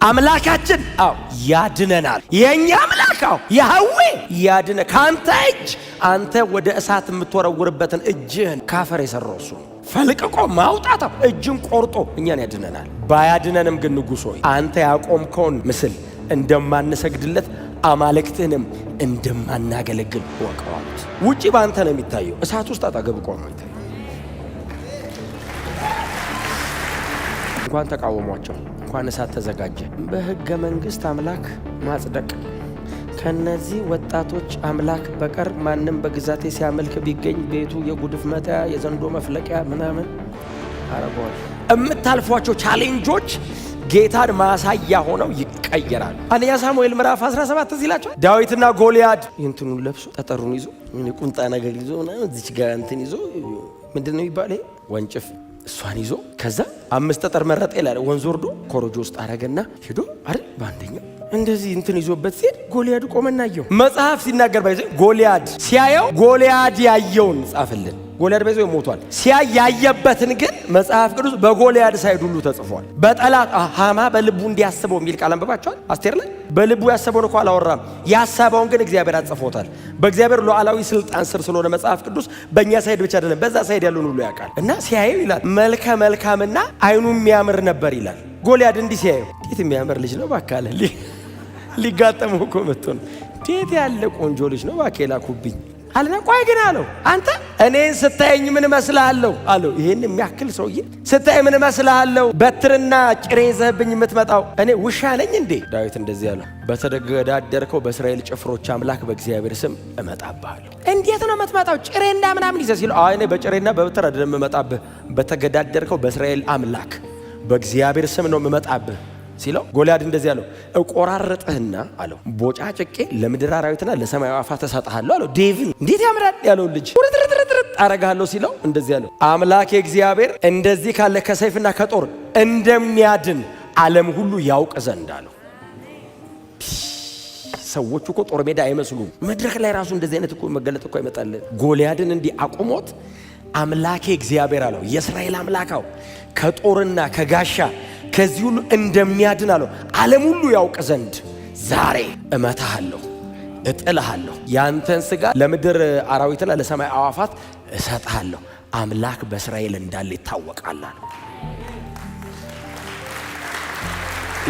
አምላካችን ያድነናል። የኛ አምላክ ያህዌ ያድነ ካንተ እጅ አንተ ወደ እሳት የምትወረውርበትን እጅህን ካፈር የሰራው እሱ ነው። ፈልቅቆ ማውጣት እጅን ቆርጦ እኛን ያድነናል። ባያድነንም ግን ንጉሥ ሆይ አንተ ያቆምከውን ምስል እንደማንሰግድለት አማልክትህንም እንደማናገለግል ወቀዋሉት። ውጪ ባንተ ነው የሚታየው፣ እሳት ውስጥ አጠገብ ቆሞ ይታያል። እንኳን ተቃወሟቸው፣ እንኳን እሳት ተዘጋጀ። በሕገ መንግሥት አምላክ ማጽደቅ ከነዚህ ወጣቶች አምላክ በቀር ማንም በግዛቴ ሲያመልክ ቢገኝ ቤቱ የጉድፍ መጣያ የዘንዶ መፍለቂያ ምናምን አረጋዋል። የምታልፏቸው ቻሌንጆች ጌታን ማሳያ ሆነው ይቀየራሉ። አንደኛ ሳሙኤል ምዕራፍ 17 እዚህ ይላቸዋል። ዳዊትና ጎልያድ እንትኑን ለብሶ ጠጠሩን ይዞ ቁንጣ ነገር ይዞ እዚች ጋር እንትን ይዞ ምንድን ነው ይባል ወንጭፍ እሷን ይዞ ከዛ 5 ጠጠር መረጠ ይላል። ወንዝ ወርዶ ኮረጆ ውስጥ አረገና ሄዶ አይደል በአንደኛው እንደዚህ እንትን ይዞበት ሲሄድ ጎልያድ ቆመና አየው። መጽሐፍ ሲናገር ባይዘ ጎልያድ ሲያየው ጎልያድ ያየውን ጻፈልን። ጎልያድ ባይዘ ሞቷል። ሲያይ ያየበትን ግን መጽሐፍ ቅዱስ በጎልያድ ሳይድ ሁሉ ተጽፏል። በጠላት ሃማ በልቡ እንዲያስበው የሚል ቃል አንብባችኋል። አስቴር ላይ በልቡ ያሰበውን እኮ አላወራም፣ ያሰበውን ግን እግዚአብሔር አጽፎታል። በእግዚአብሔር ሉዓላዊ ስልጣን ስር ስለሆነ መጽሐፍ ቅዱስ በእኛ ሳይድ ብቻ አይደለም፣ በዛ ሳይድ ያለውን ሁሉ ያውቃል። እና ሲያየው ይላል መልከ መልካምና አይኑ የሚያምር ነበር ይላል። ጎልያድ እንዲህ ሲያየው እንዴት የሚያምር ልጅ ነው ባካለ ሊጋጠመው እኮ መጥቶ ነው። እንዴት ያለ ቆንጆ ልጅ ነው ባኬላ ኩብኝ አለና ቆይ ግን አለው አንተ እኔን ስታየኝ ምን እመስልሃለሁ አለው። ይሄን የሚያክል ሰውዬ ስታይ ምን እመስልሃለሁ? በትርና ጭሬ ይዘህብኝ የምትመጣው እኔ ውሻ ነኝ እንዴ? ዳዊት እንደዚህ ያለው በተገዳደርከው በእስራኤል ጭፍሮች አምላክ በእግዚአብሔር ስም እመጣብሃለሁ። እንዴት ነው የምትመጣው? ጭሬና ምናምን ይዘህ ሲለው አይ እኔ በጭሬና በበትር አይደለም እመጣብህ፣ በተገዳደርከው በእስራኤል አምላክ በእግዚአብሔር ስም ነው እመጣብህ ሲለው ጎልያድ እንደዚህ ያለው እቆራረጥህና አለው ቦጫጭቄ ለምድር አራዊትና ለሰማይ አዕዋፋት እሰጥሃለሁ አለው። ዴቪድ እንዴት ያምራል ያለው ልጅ አረጋለሁ ሲለው እንደዚህ ያለው አምላክ እግዚአብሔር እንደዚህ ካለ ከሰይፍና ከጦር እንደሚያድን ዓለም ሁሉ ያውቅ ዘንድ አለው። ሰዎቹ እኮ ጦር ሜዳ አይመስሉም። መድረክ ላይ ራሱ እንደዚህ አይነት እኮ መገለጥ እኮ ይመጣል። ጎልያድን እንዲህ አቁሞት አምላኬ እግዚአብሔር አለው የእስራኤል አምላካው ከጦርና ከጋሻ ከዚህ ሁሉ እንደሚያድን አለው ዓለም ሁሉ ያውቅ ዘንድ ዛሬ እመታሃለሁ፣ እጥልሃለሁ፣ ያንተን ሥጋ ለምድር አራዊትና ለሰማይ አዕዋፋት እሰጥሃለሁ፣ አምላክ በእስራኤል እንዳለ ይታወቃል አለው።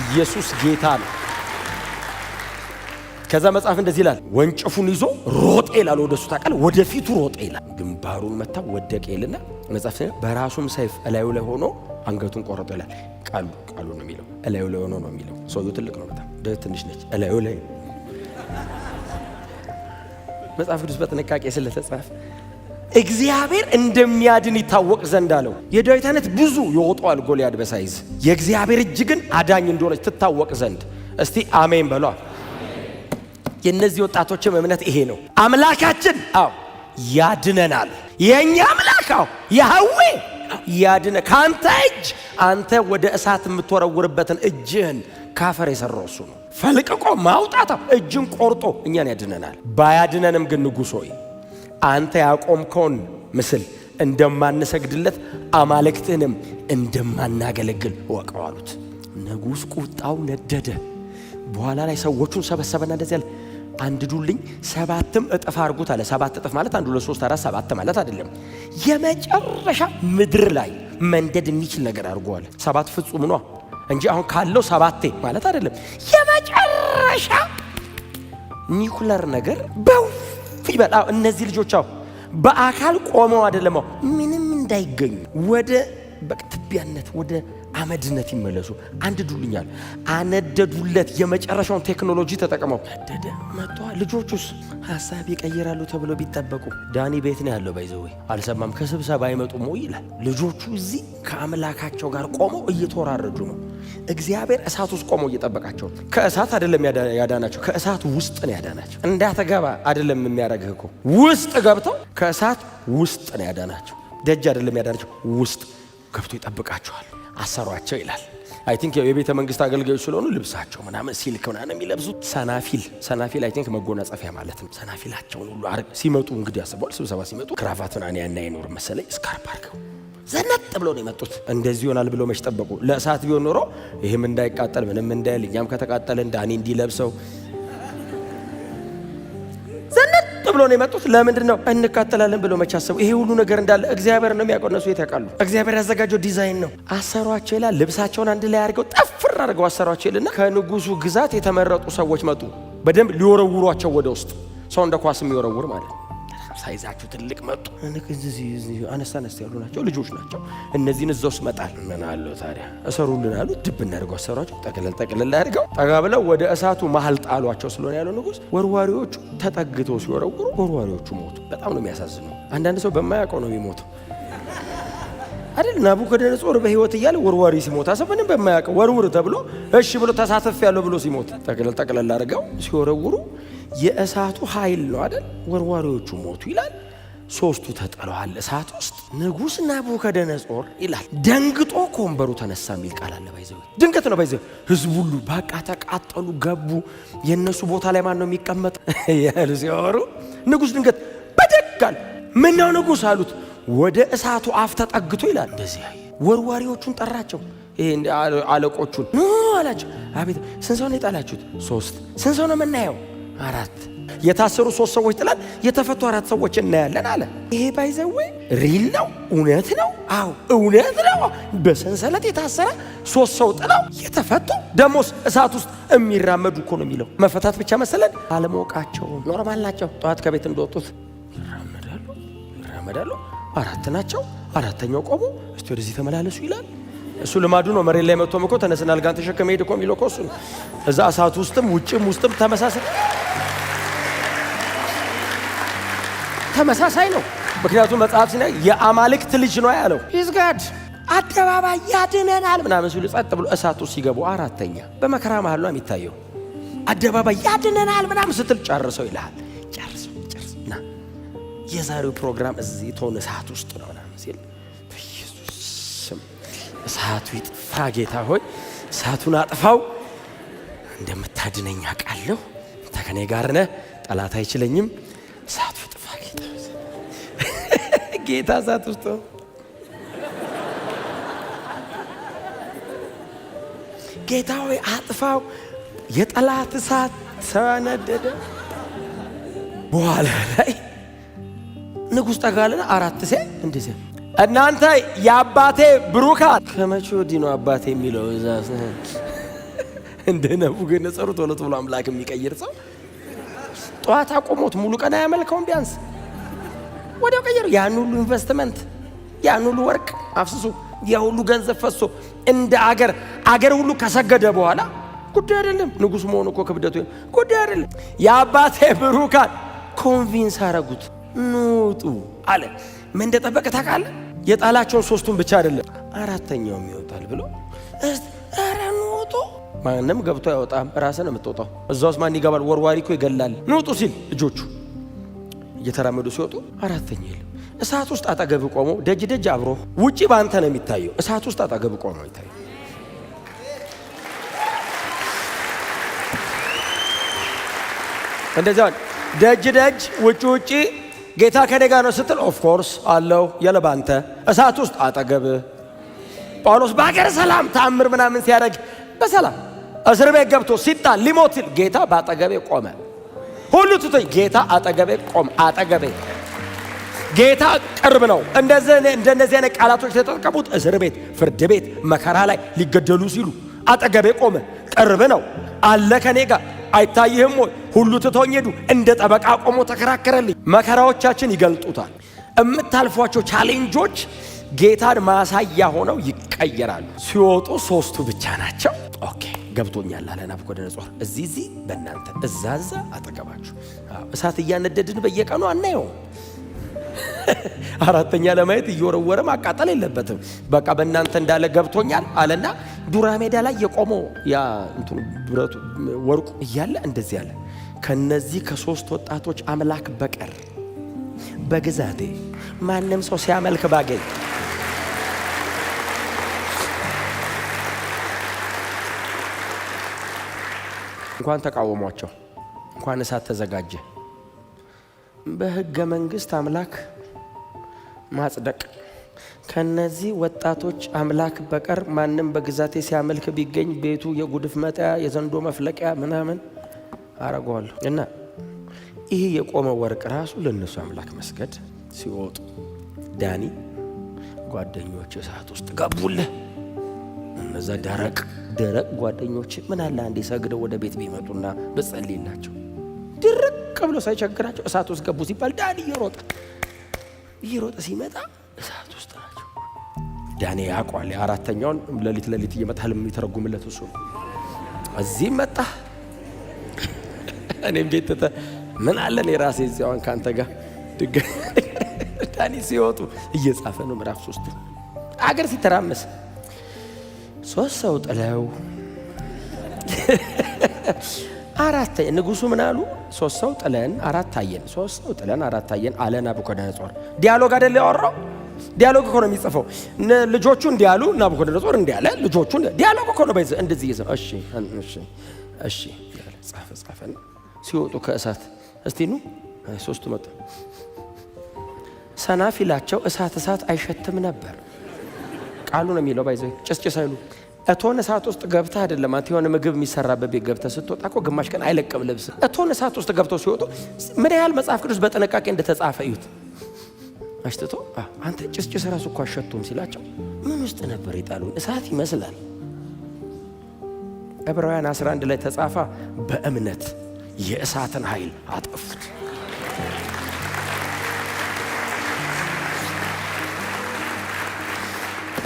ኢየሱስ ጌታ ነው። ከዛ መጽሐፍ እንደዚህ ይላል ወንጭፉን ይዞ ሮጤ ይላል ወደሱ ታውቃለህ፣ ወደፊቱ ሮጤ ይላል። ግንባሩን መታ ወደቀ ይልና መጽሐፍ በራሱም ሰይፍ እላዩ ላይ ሆኖ አንገቱን ቆረጠ ይላል። ቃሉ ነው የሚለው እላዩ ላይ ሆኖ ነው የሚለው። ሰውየው ትልቅ ነው በጣም ትንሽ ነች እላዩ ላይ መጽሐፍ ቅዱስ በጥንቃቄ ስለተጻፈ እግዚአብሔር እንደሚያድን ይታወቅ ዘንድ አለው። የዳዊት አይነት ብዙ ይወጣዋል ጎልያድ በሳይዝ የእግዚአብሔር እጅ ግን አዳኝ እንደሆነች ትታወቅ ዘንድ እስቲ አሜን በሏ። የነዚህ ወጣቶችም እምነት ይሄ ነው። አምላካችን ያድነናል። የኛ አምላክ ያህዌ ያድነ ካንተ እጅ አንተ ወደ እሳት የምትወረውርበትን እጅህን ካፈር የሰራው እሱ ነው። ፈልቅቆ ማውጣት እጅን ቆርጦ እኛን ያድነናል። ባያድነንም ግን ንጉሥ ሆይ አንተ ያቆምከውን ምስል እንደማንሰግድለት አማልክትህንም እንደማናገለግል ወቀው አሉት። ንጉሥ ቁጣው ነደደ። በኋላ ላይ ሰዎቹን ሰበሰበና እንደዚህ አለ አንድዱልኝ 7 እጥፍ አድርጉት አለ። 7 እጥፍ ማለት 1 2 3 4 7 ማለት አይደለም። የመጨረሻ ምድር ላይ መንደድ የሚችል ነገር አድርጓል። 7 ፍጹም ነው እንጂ አሁን ካለው 7 ማለት አይደለም። የመጨረሻ ኒኩለር ነገር ይበላው። እነዚህ ልጆች በአካል ቆመው አይደለም ምንም እንዳይገኙ ወደ በቅትቢያነት ወደ አመድነት ይመለሱ። አንድዱልኛል አነደዱለት። የመጨረሻውን ቴክኖሎጂ ተጠቅመው ነደደ መጥቷ። ልጆቹስ ሐሳብ ይቀይራሉ ተብሎ ቢጠበቁ ዳኒ ቤት ነው ያለው። ባይዘው አልሰማም ከስብሰባ አይመጡም ወይ ይላል። ልጆቹ እዚህ ከአምላካቸው ጋር ቆመው እየተወራረዱ ነው። እግዚአብሔር እሳት ውስጥ ቆመው እየጠበቃቸው። ከእሳት አይደለም ያዳናቸው፣ ከእሳት ውስጥ ነው ያዳናቸው። እንዳትገባ አይደለም የሚያረግህ እኮ ውስጥ ገብተው ከእሳት ውስጥ ነው ያዳናቸው። ደጅ አይደለም ያዳናቸው፣ ውስጥ ገብቶ ይጠብቃቸዋል። አሰሯቸው ይላል። አይ ቲንክ የቤተ መንግስት አገልጋዮች ስለሆኑ ልብሳቸው ምናምን ሲልክ ምናምን የሚለብሱት ሰናፊል አይ ቲንክ መጎናጸፊያ ማለት ነው። ሰናፊላቸውን ሁሉ አርግ ሲመጡ እንግዲህ ያስበዋል። ስብሰባ ሲመጡ ክራቫት ምናምን ያን አይኖር መሰለኝ ስካርፕ አርገው ዘነጥ ብሎ ነው የመጡት። እንደዚህ ይሆናል ብሎ መች ጠበቁ? ለእሳት ቢሆን ኖሮ ይሄም እንዳይቃጠል ምንም እንዳይል እኛም ከተቃጠለን ዳኒ እንዲለብሰው ዘነጥ ብሎ ነው የመጡት። ለምንድን ነው እንቃጠላለን ብሎ መች አሰቡ? ይሄ ሁሉ ነገር እንዳለ እግዚአብሔር ነው የሚያውቀው። እነሱ የት ያውቃሉ? እግዚአብሔር ያዘጋጀው ዲዛይን ነው። አሰሯቸው ይላል። ልብሳቸውን አንድ ላይ አድርገው ጠፍር አድርገው አሰሯቸው ይልና ከንጉሱ ግዛት የተመረጡ ሰዎች መጡ። በደንብ ሊወረውሯቸው ወደ ውስጥ ሰው እንደ ኳስ የሚወረውር ማለት ነው። ሳይዛቸው ትልቅ መጡ። አነሳ ያሉ ናቸው፣ ልጆች ናቸው። እነዚህን እዛው ውስጥ መጣል ምን አለው ታዲያ? እሰሩልን አሉ። ድብ እናድርገው አሰሯቸው። ጠቅልል አድርገው ጠጋ ብለው ወደ እሳቱ መሃል ጣሏቸው። ስለሆነ ያለው ንጉሥ ወርዋሪዎቹ ተጠግተው ሲወረውሩ ወርዋሪዎቹ ሞቱ። በጣም ነው የሚያሳዝነው። አንዳንድ ሰው በማያውቀው ነው የሚሞተው አይደል? ናቡከደነጾር በህይወት እያለ ወርዋሪ ሲሞት አሰብንም በማያውቀው ወርውር ተብሎ እሺ ብሎ ተሳተፍ ያለው ብሎ ሲሞት ጠቅልል አድርገው ሲወረውሩ የእሳቱ ኃይል ነው አይደል? ወርዋሪዎቹ ሞቱ ይላል። ሶስቱ ተጠለዋል እሳት ውስጥ። ንጉሥ ናቡከደነጾር ይላል ደንግጦ ከወንበሩ ተነሳ የሚል ቃል አለ። ባይዘው ድንገት ነው። ባይዘው ህዝቡ ሁሉ በቃ ተቃጠሉ፣ ገቡ። የነሱ ቦታ ላይ ማን ነው የሚቀመጥ ያሉ ሲያወሩ ንጉሥ ድንገት በደጋል ምን ነው ንጉሥ አሉት። ወደ እሳቱ አፍ ተጠግቶ ይላል እንደዚህ ወርዋሪዎቹን ጠራቸው። ይሄ አለቆቹን አላቸው። አቤት ስንት ሰው ነው የጣላችሁት? 3 ስንት ሰው ነው የምናየው? 4 የታሰሩ 3 ሰዎች ጥላል፣ የተፈቱ 4 ሰዎች እናያለን አለ። ይሄ ባይዘው ሪል ነው፣ እውነት ነው። አዎ እውነት ነው። በሰንሰለት የታሰረ 3 ሰው ጥላው የተፈቱ ደሞስ እሳት ውስጥ የሚራመዱ እኮ ነው የሚለው። መፈታት ብቻ መሰለን አለማወቃቸው። ኖርማል ናቸው። ጠዋት ከቤት እንደወጡት ይራመዳሉ። 4 ናቸው። 4ተኛው ቆሞ እስቲ ወደዚህ ተመላለሱ ይላል። እሱ ልማዱ ነው። መሬት ላይ መጥቶም እኮ ተነስና አልጋን ተሸከመ ሄድ እኮ የሚለው እኮ እሱ ነው። እዛ እሳት ውስጥም ውጭም ተመሳሳይ ነው። ምክንያቱም መጽሐፍ ሲናገር የአማልክት ልጅ ነው ያለው። ይዝጋድ አደባባይ ያድነናል ምናምን ሲሉ ጸጥ ብሎ እሳት ውስጥ ሲገቡ 4ተኛ በመከራ መሃል ነው የሚታየው። አደባባይ ያድነናል ምናምን ስትል ጨርሰው ይልሃል። ጨርስ ና የዛሬው ፕሮግራም እዚህ ቶን እሳት ውስጥ ነው ምናምን ሲል በኢየሱስ ስም እሳቱ ይጥፋ ጌታ ሆይ እሳቱን አጥፋው። እንደምታድነኝ አውቃለሁ። አንተ ከኔ ጋር ነህ፣ ጠላት አይችለኝም። እሳቱ ይጥፋ ጌታ ጌታ እሳት ውስጥ ጌታ ሆይ አጥፋው። የጠላት እሳት ተነደደ። በኋላ ላይ ንጉሥ ጠጋልና 4 ሴት እንደዚህ እናንተ የአባቴ ብሩካን። ከመቼ ወዲህ ነው አባቴ የሚለው? እዛ እንደ ናቡከደነጾር ቶሎ ብሎ አምላክ የሚቀይር ሰው ጠዋት አቆሞት ሙሉ ቀን አያመልከውም። ቢያንስ ወዲያው ቀየሩ። ያን ሁሉ ኢንቨስትመንት፣ ያን ሁሉ ወርቅ አፍስሱ፣ ያ ሁሉ ገንዘብ ፈሶ እንደ አገር ሁሉ ከሰገደ በኋላ ጉዳይ አይደለም። ንጉሥ መሆኑ እኮ ክብደቱ ጉዳይ አይደለም። የአባቴ ብሩካን ኮንቪንስ አረጉት። ኑጡ አለ። ምን እንደጠበቀ ታውቃለህ? የጣላቸውን 3ቱን ብቻ አይደለም 4ተኛውም ይወጣል ብሎ ኧረ ኑጡ። ማንም ገብቶ አይወጣም፣ ራስህ ነው የምትወጣው። እዛ ውስጥ ማን ይገባል? ወርዋሪ እኮ ይገላል። ኑጡ ሲል ልጆቹ እየተራመዱ ሲወጡ 4ተኛ የለም። እሳት ውስጥ አጠገብ ቆሞ ደጅ አብሮ ውጪ ባንተ ነው የሚታየው። እሳት ውስጥ አጠገብ ቆሞ ይታየው። እንደዛ ደጅ ውጪ ጌታ ከኔ ጋር ነው ስትል ኦፍ ኮርስ አለው የለባንተ እሳት ውስጥ አጠገብ ጳውሎስ በአገር ሰላም ታምር ምናምን ሲያደርግ በሰላም እስር ቤት ገብቶ ሲጣል ሊሞት ጌታ በአጠገቤ ቆመ። ሁሉ ትቶኝ ጌታ አጠገቤ ቆመ። አጠገቤ ጌታ ቅርብ ነው። እንደነዚህ አይነት ቃላቶች የተጠቀሙት እስር ቤት፣ ፍርድ ቤት፣ መከራ ላይ ሊገደሉ ሲሉ አጠገቤ ቆመ። ቅርብ ነው አለ ከኔ ጋር አይታይህም ወይ? ሁሉ ትቶኝ ሄዱ። እንደ ጠበቃ ቆሞ ተከራከረልኝ። መከራዎቻችን ይገልጡታል። እምታልፏቸው ቻሌንጆች ጌታን ማሳያ ሆነው ይቀየራሉ። ሲወጡ 3ቱ ብቻ ናቸው። ኦኬ ገብቶኛል አለ ናቡከደነጾር። እዚህ በእናንተ እዛ አጠገባችሁ እሳት እያነደድን በየቀኑ አናየው። 4ተኛ ለማየት እየወረወረ ማቃጠል የለበትም። በቃ በእናንተ እንዳለ ገብቶኛል አለና ዱራ ሜዳ ላይ የቆመው ያ እንትኑ ብረቱ ወርቁ እያለ እንደዚህ ያለ ከነዚህ ከ3 ወጣቶች አምላክ በቀር በግዛቴ ማንም ሰው ሲያመልክ ባገኝ እንኳን ተቃወሟቸው፣ እንኳን እሳት ተዘጋጀ። በሕገ መንግሥት አምላክ ማጽደቅ ከነዚህ ወጣቶች አምላክ በቀር ማንም በግዛቴ ሲያመልክ ቢገኝ ቤቱ የጉድፍ መጣያ የዘንዶ መፍለቂያ ምናምን አረጋዋለሁ። እና ይሄ የቆመ ወርቅ ራሱ ለነሱ አምላክ መስገድ ሲወጡ ዳኒ ጓደኞች እሳት ውስጥ ገቡልህ። እነዛ ደረቅ ጓደኞች ምን አለ አንዴ ሰግደው ወደ ቤት ቢመጡና በጸልይላቸው ድርቅ ብሎ ሳይቸግራቸው እሳት ውስጥ ገቡ ሲባል ዳኒ እየሮጠ ሲመጣ እሳት ውስጥ ናቸው። ዳኒ ያቋል። አራተኛውን ለሊት እየመጣ ህልም የሚተረጉምለት እሱ ነው። እዚህ መጣ እኔም ቤት ምን አለ እኔ ራሴ እዚያውን ካንተ ጋር ዳኒ ሲወጡ እየጻፈ ነው ምዕራፍ 3 አገር ሲተራመስ 3 ሰው ጥለው አራት ንጉሱ ምን አሉ? 3 ሰው ጥለን 4 አየን። 3 ሰው ጥለን 4 አየን አለ ናቡከደነጾር። ዲያሎግ አይደል ያወራው? ዲያሎግ እኮ ነው የሚጽፈው። ልጆቹ እንዲያሉ ናቡከደነጾር እንዲያለ ልጆቹ ዲያሎግ እኮ ነው ባይዘ እንደዚህ ይዘ እሺ ጻፈና ሲወጡ ከእሳት እስቲ ኑ 3 መጡ። ሰናፊላቸው እሳት አይሸትም ነበር። ቃሉ ነው የሚለው ባይዘ ጭስጭስ አይሉ እቶን እሳት ውስጥ ገብታ አይደለም አንተ የሆነ ምግብ የሚሰራበት ቤት ገብታ ስትወጣ እኮ ግማሽ ቀን አይለቅም ልብስ። እቶን እሳት ውስጥ ገብተው ሲወጡ ምን ያህል መጽሐፍ ቅዱስ በጥንቃቄ እንደተጻፈ እዩት። አሽትቶ አንተ ጭስጭስ ራሱ እኮ አሸቱም ሲላቸው ምን ውስጥ ነበር ይጣሉን? እሳት ይመስላል። ዕብራውያን 11 ላይ ተጻፈ በእምነት የእሳትን ኃይል አጠፉት።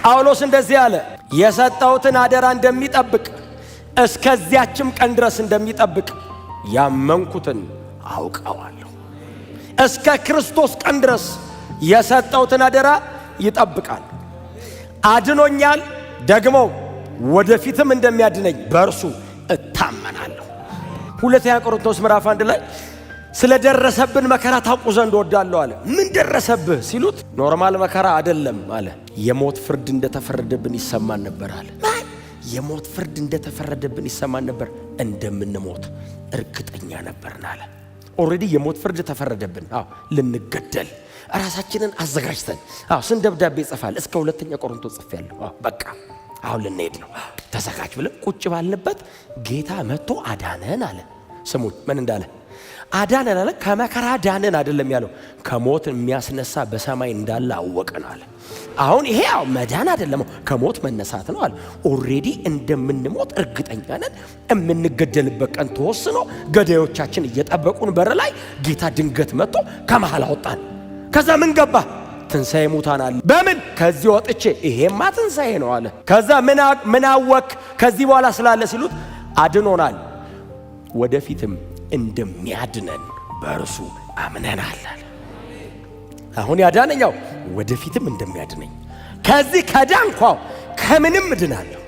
ጳውሎስ እንደዚህ አለ፣ የሰጠሁትን አደራ እንደሚጠብቅ እስከዚያችም ቀን ድረስ እንደሚጠብቅ ያመንኩትን አውቀዋለሁ። እስከ ክርስቶስ ቀን ድረስ የሰጠሁትን አደራ ይጠብቃል። አድኖኛል፣ ደግሞ ወደፊትም እንደሚያድነኝ በእርሱ እታመናለሁ። ሁለተኛ ቆሮንቶስ ምዕራፍ 1 ላይ ስለደረሰብን መከራ ታውቁ ዘንድ ወዳለሁ አለ። ምን ደረሰብህ ሲሉት ኖርማል መከራ አይደለም አለ። የሞት ፍርድ እንደተፈረደብን ይሰማን ነበር አለ። የሞት ፍርድ እንደተፈረደብን ይሰማን ነበር፣ እንደምንሞት እርግጠኛ ነበርን አለ። ኦሬዲ የሞት ፍርድ ተፈረደብን። ልንገደል ራሳችንን አዘጋጅተን ስንደብዳቤ ጽፋል። እስከ ሁለተኛ ቆሮንቶስ ጽፌያለሁ። በቃ አሁን ልንሄድ ነው ተዘጋጅ ብለን ቁጭ ባልንበት ጌታ መጥቶ አዳነን አለ። ስሙኝ ምን እንዳለ አዳነን አለ። ከመከራ ዳነን አይደለም ያለው፣ ከሞት የሚያስነሳ በሰማይ እንዳለ አወቀን አለ። አሁን ይሄ መዳን አይደለም ከሞት መነሳት ነው አለ። ኦሬዲ እንደምንሞት እርግጠኛ ነን። የምንገደልበት ቀን ተወስኖ ገዳዮቻችን እየጠበቁን በር ላይ ጌታ ድንገት መጥቶ ከመሃል አወጣን። ከዛ ምን ገባ? ትንሣኤ ሙታን አለ። በምን ከዚህ ወጥቼ ይሄማ ትንሣኤ ነው አለ። ከዛ ምን አወክ ከዚህ በኋላ ስላለ ሲሉት አድኖናል፣ ወደፊትም እንደሚያድነን በእርሱ አምነናል አለ። አሁን ያዳነኛው ወደፊትም እንደሚያድነኝ ከዚህ ከዳንኳው ከምንም እድናለሁ።